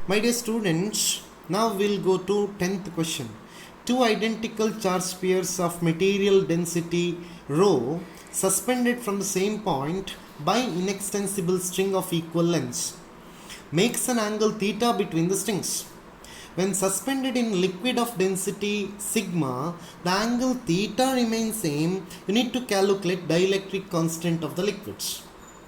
My dear students, now we'll go to 10th question. Two identical charge pairs of material density rho suspended from the same point by inextensible string of equal length makes an angle theta between the strings. When suspended in liquid of density sigma, the angle theta remains same. You need to calculate dielectric constant of the liquids.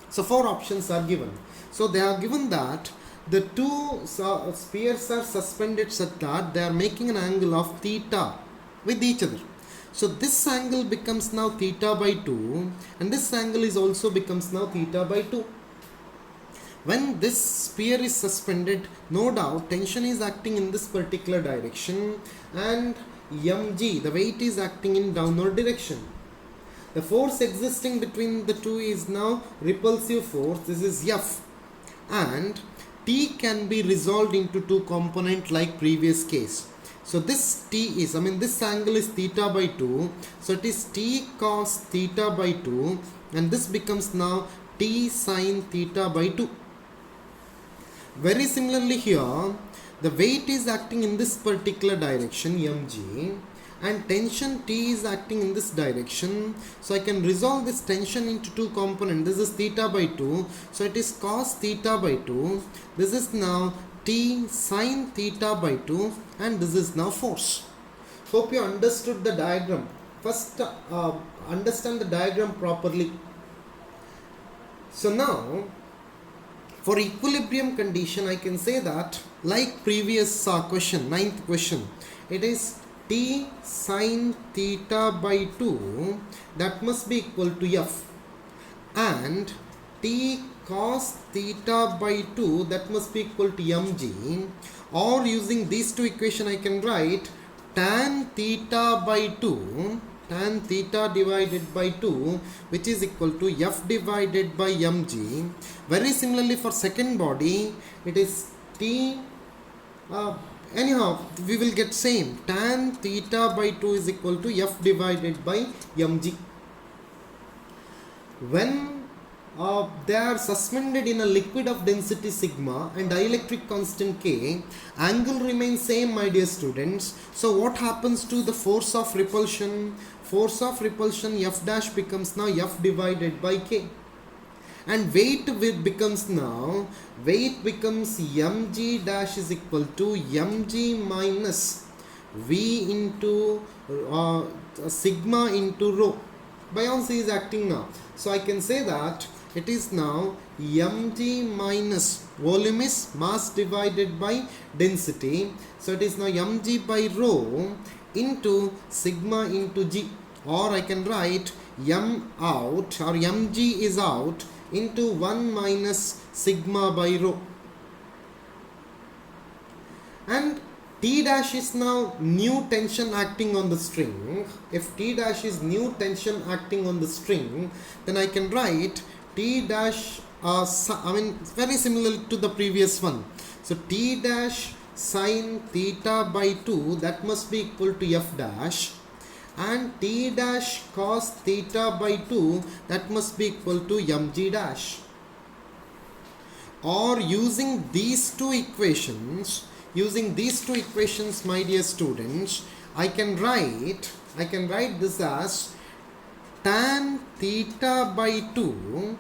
So four options are given. So they are given that the two spheres are suspended such that they are making an angle of theta with each other. So this angle becomes now theta by 2 and this angle is also becomes now theta by 2. When this sphere is suspended, no doubt tension is acting in this particular direction and mg, the weight, is acting in downward direction. The force existing between the two is now repulsive force, this is F, and T can be resolved into two components like previous case. So this T is, this angle is theta by 2, so it is T cos theta by 2 and this becomes now T sin theta by 2. Very similarly here, the weight is acting in this particular direction mg and tension T is acting in this direction. So I can resolve this tension into two components. This is theta by 2. So it is cos theta by 2. This is now T sin theta by 2 and this is now force. Hope you understood the diagram. First understand the diagram properly. So now for equilibrium condition, I can say that like previous question, 9th question, it is T sin theta by 2 that must be equal to F and T cos theta by 2 that must be equal to mg, or using these two equations I can write tan theta by 2, tan theta divided by 2, which is equal to F divided by mg. Very similarly for second body, it is T, anyhow we will get same, tan theta by 2 is equal to F divided by mg. When they are suspended in a liquid of density sigma and dielectric constant K, angle remains same, my dear students. So what happens to the force of repulsion? Force of repulsion F dash becomes now F divided by K. And weight becomes now, weight becomes mg dash is equal to mg minus V into sigma into rho. Buoyancy is acting now. So I can say that it is now mg minus volume is mass divided by density. So it is now mg by rho into sigma into g, or I can write m out or mg is out into 1 minus sigma by rho. And T dash is now new tension acting on the string. If T dash is new tension acting on the string, then I can write T dash, very similar to the previous one. So T dash sin theta by 2 that must be equal to F dash, and T dash cos theta by 2 that must be equal to mg dash. Or using these two equations, my dear students, I can write this as tan theta by 2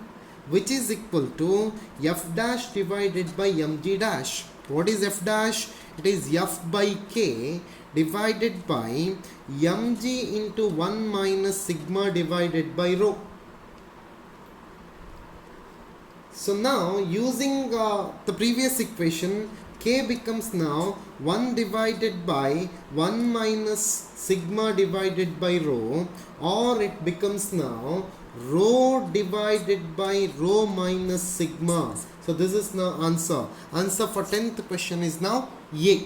which is equal to F dash divided by mg dash. What is F dash? It is F by K divided by mg into 1 minus sigma divided by rho. So now using the previous equation, K becomes now 1 divided by 1 minus sigma divided by rho, or it becomes now rho divided by rho minus sigma. So this is now answer. Answer for 10th question is now A.